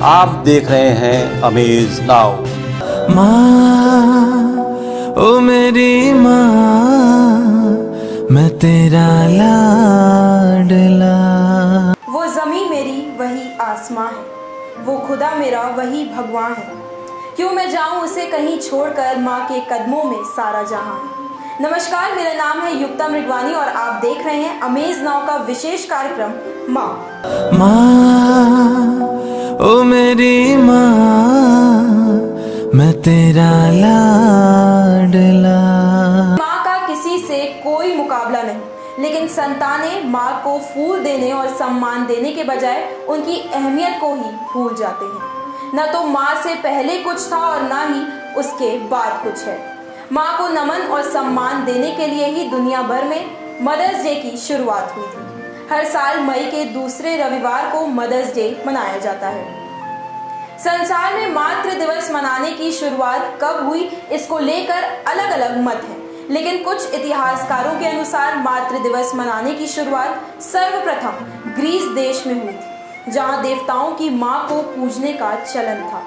आप देख रहे हैं अमेज नाउ। माँ, ओ मेरी माँ, मैं तेरा लाडला। वो ज़मीं मेरी वही आसमां है, वो खुदा मेरा वही भगवान है। क्यों मैं जाऊं उसे कहीं छोड़कर, माँ के कदमों में सारा जहां है। नमस्कार, मेरा नाम है युक्ता मृगवानी और आप देख रहे हैं अमेज नाउ का विशेष कार्यक्रम माँ। माँ, ओ मेरी माँ, मैं तेरा लाडला। माँ का किसी से कोई मुकाबला नहीं, लेकिन संतानें माँ को फूल देने और सम्मान देने के बजाय उनकी अहमियत को ही भूल जाते हैं। न तो माँ से पहले कुछ था और न ही उसके बाद कुछ है। माँ को नमन और सम्मान देने के लिए ही दुनिया भर में मदर्स डे की शुरुआत हुई थी। हर साल मई के दूसरे रविवार को मदर्स डे मनाया जाता है। संसार में मातृ दिवस मनाने की शुरुआत कब हुई, इसको लेकर अलग अलग मत हैं, लेकिन कुछ इतिहासकारों के अनुसार मातृ दिवस मनाने की शुरुआत सर्वप्रथम ग्रीस देश में हुई थी, जहां देवताओं की मां को पूजने का चलन था।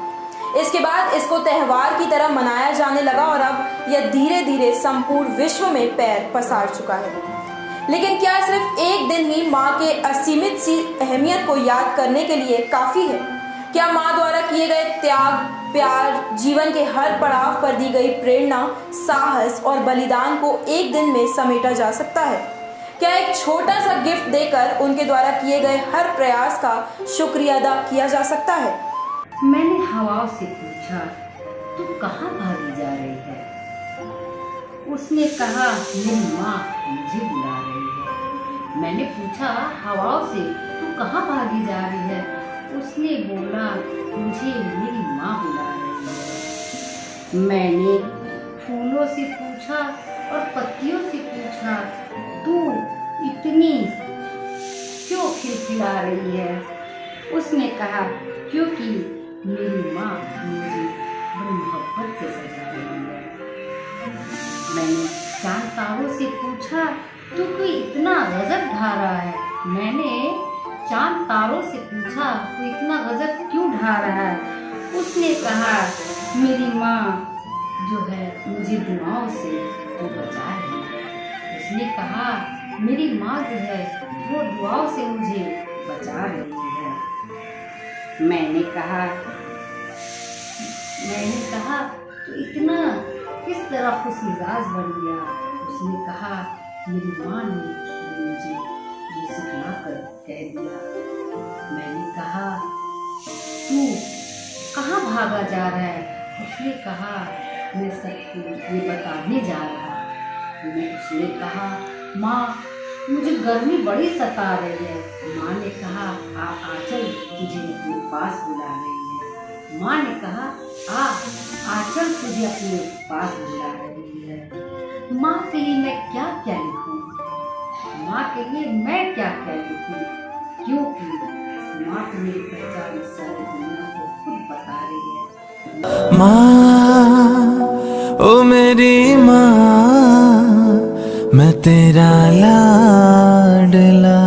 इसके बाद इसको त्योहार की तरह मनाया जाने लगा और अब यह धीरे धीरे संपूर्ण विश्व में पैर पसार चुका है। लेकिन क्या सिर्फ एक दिन ही माँ के असीमित सी अहमियत को याद करने के लिए काफी है? क्या माँ द्वारा किए गए त्याग, प्यार, जीवन के हर पड़ाव पर दी गई प्रेरणा, साहस और बलिदान को एक दिन में समेटा जा सकता है? क्या एक छोटा सा गिफ्ट देकर उनके द्वारा किए गए हर प्रयास का शुक्रिया अदा किया जा सकता है? मैंने हवाओं से पूछा, तू कहाँ भागी जा रही है? उसने कहा, मेरी माँ मुझे बुला रही है। मैंने पूछा हवाओं से, तू कहाँ भागी जा रही है? उसने बोला, मुझे मेरी माँ बुला रही है। मैंने फूलों से पूछा और पत्तियों से पूछा, तू इतनी क्यों खिलखिला रही है? उसने कहा, क्योंकि मेरी माँ मुझे बड़ी मोहब्बत से सजा रही है। मैंने चांद तारों से पूछा, तू कोई इतना गजब ढा रहा है? मैंने चांद तारों से पूछा, तू इतना गजब क्यों ढा रहा है? उसने कहा, मेरी माँ जो है मुझे दुआओं से तो बचा रही है। उसने कहा, मेरी माँ जो है वो दुआओं से मुझे बचा रही है। मैंने कहा तो इतना किस तरह खुश मिजाज बन गया? उसने कहा, मेरी माँ ने मुझे ये सिखला कर कह दिया। मैंने कहा, तू कहाँ भागा जा रहा है? उसने कहा, मैं सबको ये बताने जा रहा हूँ। उसने कहा, माँ मुझे गर्मी बड़ी सता रही है। माँ ने कहा, आंचल तुझे अपने पास बुला रही है। माँ ने कहा, आंचल तुझे अपने पास बुला रही है। माँ के लिए मैं क्या क्या लिखूं? माँ के लिए मैं क्या क्या लिखूं? क्योंकि माँ तो मेरी पहचान सारी दुनिया को खुद बता रही है। माँ, ओ मेरी माँ, मैं तेरा लाडला।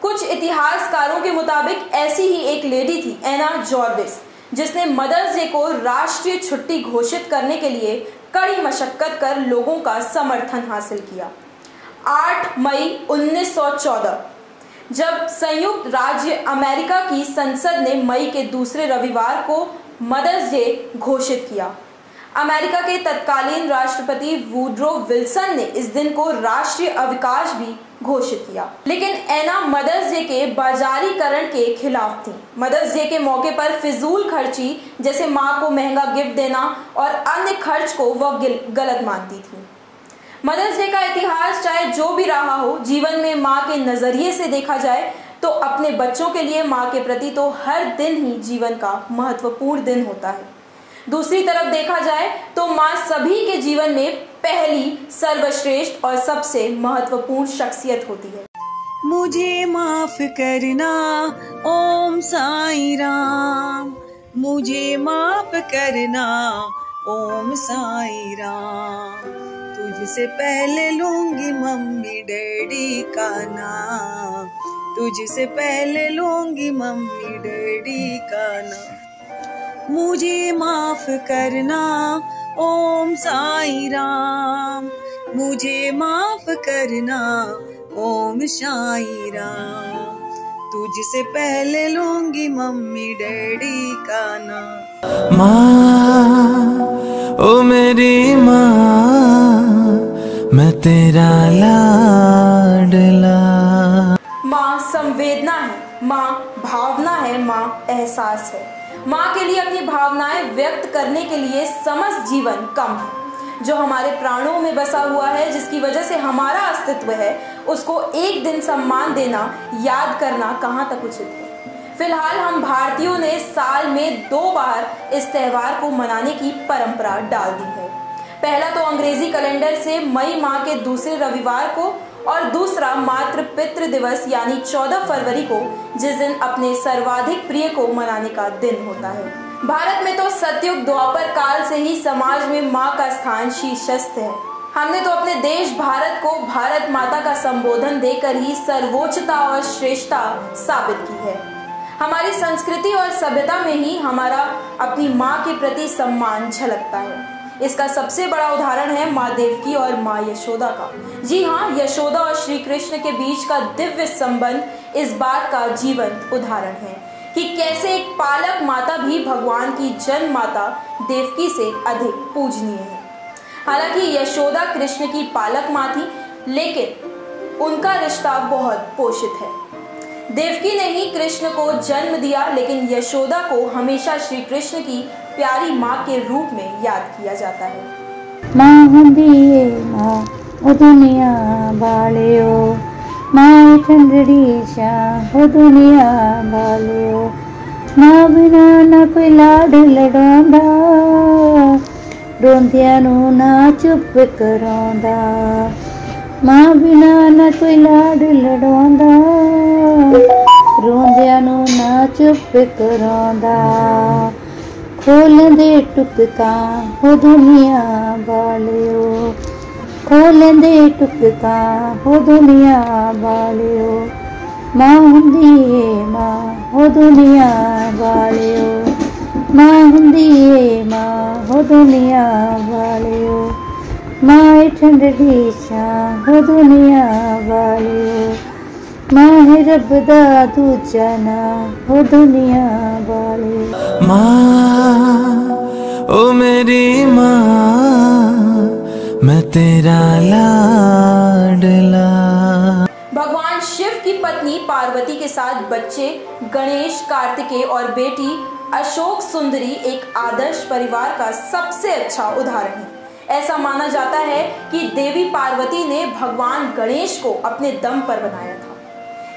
कुछ इतिहासकारों के मुताबिक ऐसी ही एक लेडी थी, एना जॉर्विस, जिसने मदर्स डे को राष्ट्रीय छुट्टी घोषित करने के लिए कड़ी मशक्कत कर लोगों का समर्थन हासिल किया। 8 मई 1914 जब संयुक्त राज्य अमेरिका की संसद ने मई के दूसरे रविवार को मदर्स डे घोषित किया, अमेरिका के तत्कालीन राष्ट्रपति वुड्रो विल्सन ने इस दिन को राष्ट्रीय अवकाश भी घोषित किया। लेकिन एना मदर्स डे के बाजारीकरण के खिलाफ थी। मदर्स डे के मौके पर फिजूल खर्ची जैसे माँ को महंगा गिफ्ट देना और अन्य खर्च को वह गलत मानती थी। मदर्स डे का इतिहास चाहे जो भी रहा हो, जीवन में माँ के नजरिए से देखा जाए तो अपने बच्चों के लिए माँ के प्रति तो हर दिन ही जीवन का महत्वपूर्ण दिन होता है। दूसरी तरफ देखा जाए तो माँ सभी के जीवन में पहली, सर्वश्रेष्ठ और सबसे महत्वपूर्ण शख्सियत होती है। मुझे माफ करना ओम साईं राम, मुझे माफ करना ओम साईं राम। तुझसे पहले लूंगी मम्मी डैडी का नाम, तुझसे पहले लूंगी मम्मी डैडी का नाम। मुझे माफ करना ओम साई राम, मुझे माफ करना ओम साई राम। तुझसे पहले लूंगी मम्मी डैडी का नाम। माँ ओ मेरी माँ, मैं तेरा लाडला। माँ संवेदना है, माँ भावना है, माँ एहसास है। माँ के लिए अपनी भावनाएं व्यक्त करने के लिए समस्त जीवन कम है। जो हमारे प्राणों में बसा हुआ है, जिसकी वजह से हमारा अस्तित्व है, उसको एक दिन सम्मान देना, याद करना कहाँ तक उचित है। फिलहाल हम भारतीयों ने साल में 2 बार इस त्योहार को मनाने की परंपरा डाल दी है। पहला तो अंग्रेजी कैलेंडर से मई माह के दूसरे रविवार को, और दूसरा मातृ पितृ दिवस यानी 14 फरवरी को, जिस दिन अपने सर्वाधिक प्रिय को मनाने का दिन होता है। भारत में तो सतयुग द्वापर काल से ही समाज में माँ का स्थान शीर्षस्थ है। हमने तो अपने देश भारत को भारत माता का संबोधन देकर ही सर्वोच्चता और श्रेष्ठता साबित की है। हमारी संस्कृति और सभ्यता में ही हमारा अपनी माँ के प्रति सम्मान झलकता है। इसका सबसे बड़ा उदाहरण है माँ देवकी और माँ यशोदा का। जी हाँ, यशोदा और श्री कृष्ण के बीच का दिव्य संबंध इस बात का जीवंत उदाहरण है कि कैसे एक पालक माता भी भगवान की जन्म माता देवकी से अधिक पूजनीय है। हालांकि यशोदा कृष्ण की पालक माँ थी, लेकिन उनका रिश्ता बहुत पोषित है। देवकी ने ही कृष्ण को जन्म दिया, लेकिन यशोदा को हमेशा श्री कृष्ण की प्यारी माँ के रूप में याद किया जाता है। माँ हुंदी है माँ ओ दुनिया बालियो, माँ ठंडड़ी शाह ओ दुनिया बालियो। माँ बिना ना कोई लाड लड़ांदा, रोंदियां नू ना चुप करांदा। माँ बिना ना कोई लाड लड़ांदा, रोंदियां नू ना चुप करांदा। खोलंदे टुकता हो दुनिया बालियो, खोलंदे टुकता हो दुनिया बालियो। माँ हुंदी है माँ हो दुनिया बालियो, माँ हुंदी है माँ हो दुनिया बालियो। माँ ठंडड़ी छां हो दुनिया बालियो, माँ है रब दा दूजा नां हो दुनिया बालियो। माँ ओ मेरी माँ, मैं तेरा लाडला। भगवान शिव की पत्नी पार्वती के साथ बच्चे गणेश, कार्तिकेय और बेटी अशोक सुंदरी एक आदर्श परिवार का सबसे अच्छा उदाहरण है। ऐसा माना जाता है कि देवी पार्वती ने भगवान गणेश को अपने दम पर बनाया था,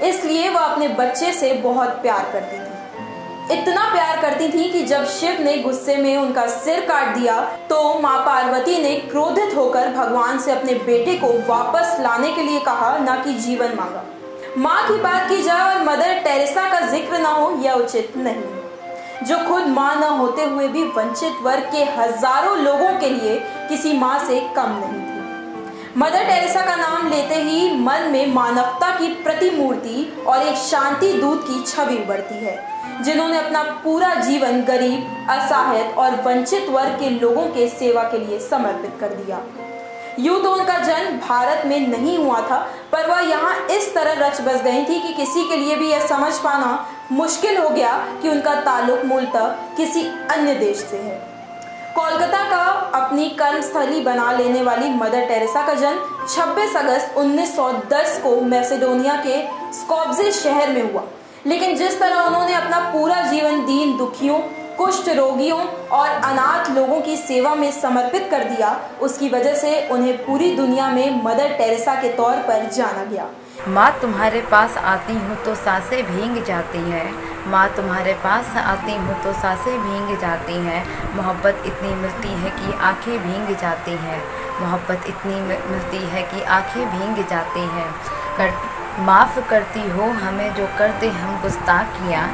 इसलिए वह अपने बच्चे से बहुत प्यार करती थी। इतना प्यार करती थी कि जब शिव ने गुस्से में उनका सिर काट दिया तो माँ पार्वती ने क्रोधित होकर भगवान से अपने बेटे को वापस लाने के लिए कहा, ना कि जीवन मांगा। माँ की बात की जाए और मदर टेरेसा का जिक्र ना हो, यह उचित नहीं, जो खुद माँ न होते हुए भी वंचित वर्ग के हजारों लोगों के लिए किसी माँ से कम नहीं थी। मदर टेरेसा का नाम लेते ही मन में मानवता की प्रतिमूर्ति और एक शांति दूत की छवि उभरती है, जिन्होंने अपना पूरा जीवन गरीब, असहाय और वंचित वर्ग के लोगों के सेवा के लिए समर्पित कर दिया। यूं तो उनका जन्म भारत में नहीं हुआ था, पर वह यहाँ इस तरह रच बस गई थी कि किसी के लिए भी यह समझ पाना मुश्किल हो गया कि उनका ताल्लुक मूलतः किसी अन्य देश से है। कोलकाता का अपनी कर्मस्थली बना लेने वाली मदर टेरेसा का जन्म 26 अगस्त 1910 को मैसेडोनिया के स्कोप्जे शहर में हुआ, लेकिन जिस तरह उन्होंने अपना पूरा जीवन दीन दुखियों, कुष्ठ रोगियों और अनाथ लोगों की सेवा में समर्पित कर दिया, उसकी वजह से उन्हें पूरी दुनिया में मदर टेरेसा के तौर पर जाना गया। माँ तुम्हारे पास आती हूँ तो सांसें भीग जाती हैं, माँ तुम्हारे पास आती हूँ तो सांसें भीग जाती हैं। मोहब्बत इतनी मिलती है कि आंखें भीग जाती हैं, मोहब्बत इतनी मिलती है कि आंखें भीग जाती हैं। माफ़ करती हो हमें जो करते हम गुस्ताखियाँ,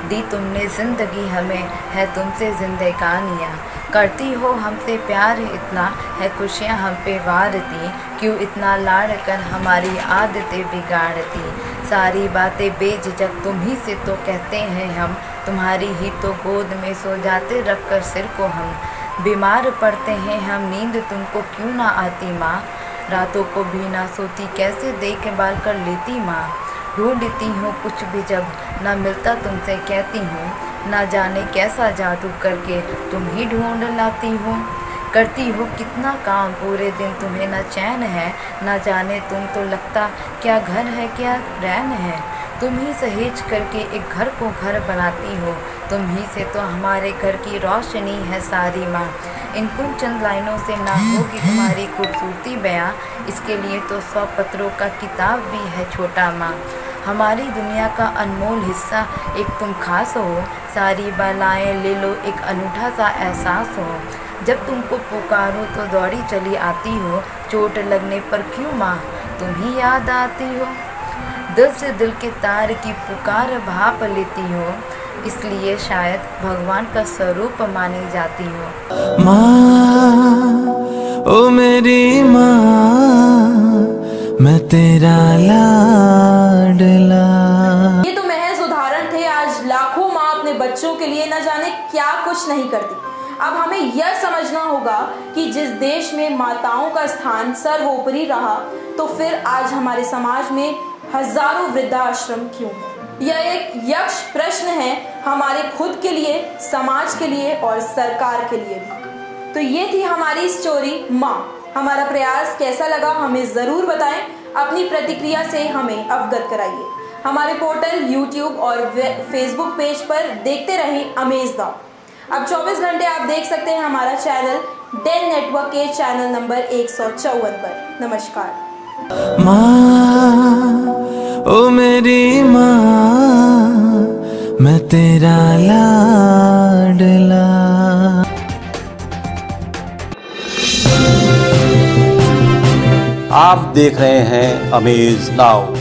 दी तुमने ज़िंदगी हमें है तुमसे जिंदगानियाँ। करती हो हमसे प्यार इतना है खुशियाँ हम पे वारती, क्यों इतना लाड़ कर हमारी आदतें बिगाड़ती। सारी बातें बेझिझक तुम ही से तो कहते हैं हम, तुम्हारी ही तो गोद में सो जाते रख कर सिर को हम। बीमार पड़ते हैं हम, नींद तुमको क्यों ना आती माँ, रातों को भी ना सोती कैसे देखभाल कर लेती माँ। ढूंढती हूँ कुछ भी जब ना मिलता तुमसे कहती हूँ, ना जाने कैसा जादू करके तुम ही ढूंढ लाती हो। करती हो कितना काम पूरे दिन तुम्हें ना चैन है, ना जाने तुम तो लगता क्या घर है क्या रैन है। तुम ही सहेज करके एक घर को घर बनाती हो, तुम ही से तो हमारे घर की रोशनी है सारी माँ। इन कुछ चंद लाइनों से ना होगी तुम्हारी खूबसूरती बयां, इसके लिए तो 100 पत्रों का किताब भी है छोटा माँ। हमारी दुनिया का अनमोल हिस्सा एक तुम खास हो, सारी बलाएं ले लो एक अनूठा सा एहसास हो। जब तुमको पुकारो तो दौड़ी चली आती हो, चोट लगने पर क्यों माँ तुम ही याद आती हो। दिल से दिल के तार की पुकार भाप लेती हो, इसलिए शायद भगवान का स्वरूप मानी जाती हो। माँ ओ मेरी माँ, मैं तेरा लाडला। ये तो महज उदाहरण थे। आज लाखों माँ अपने बच्चों के लिए न जाने क्या कुछ नहीं करती। अब हमें यह समझना होगा कि जिस देश में माताओं का स्थान सर्वोपरि रहा, तो फिर आज हमारे समाज में हजारों वृद्धाश्रम क्यों है? यह एक यक्ष प्रश्न है हमारे खुद के लिए, समाज के लिए और सरकार के लिए भी। तो ये थी हमारी स्टोरी माँ। हमारा प्रयास कैसा लगा हमें ज़रूर बताएं। अपनी प्रतिक्रिया से हमें अवगत कराइए। हमारे पोर्टल, यूट्यूब और फेसबुक पेज पर देखते रहें अमेज द। अब 24 घंटे आप देख सकते हैं हमारा चैनल डेन नेटवर्क के चैनल नंबर 154 पर। नमस्कार। माँ ओ मेरी माँ, मैं तेरा लाडला। आप देख रहे हैं अमेज नाउ।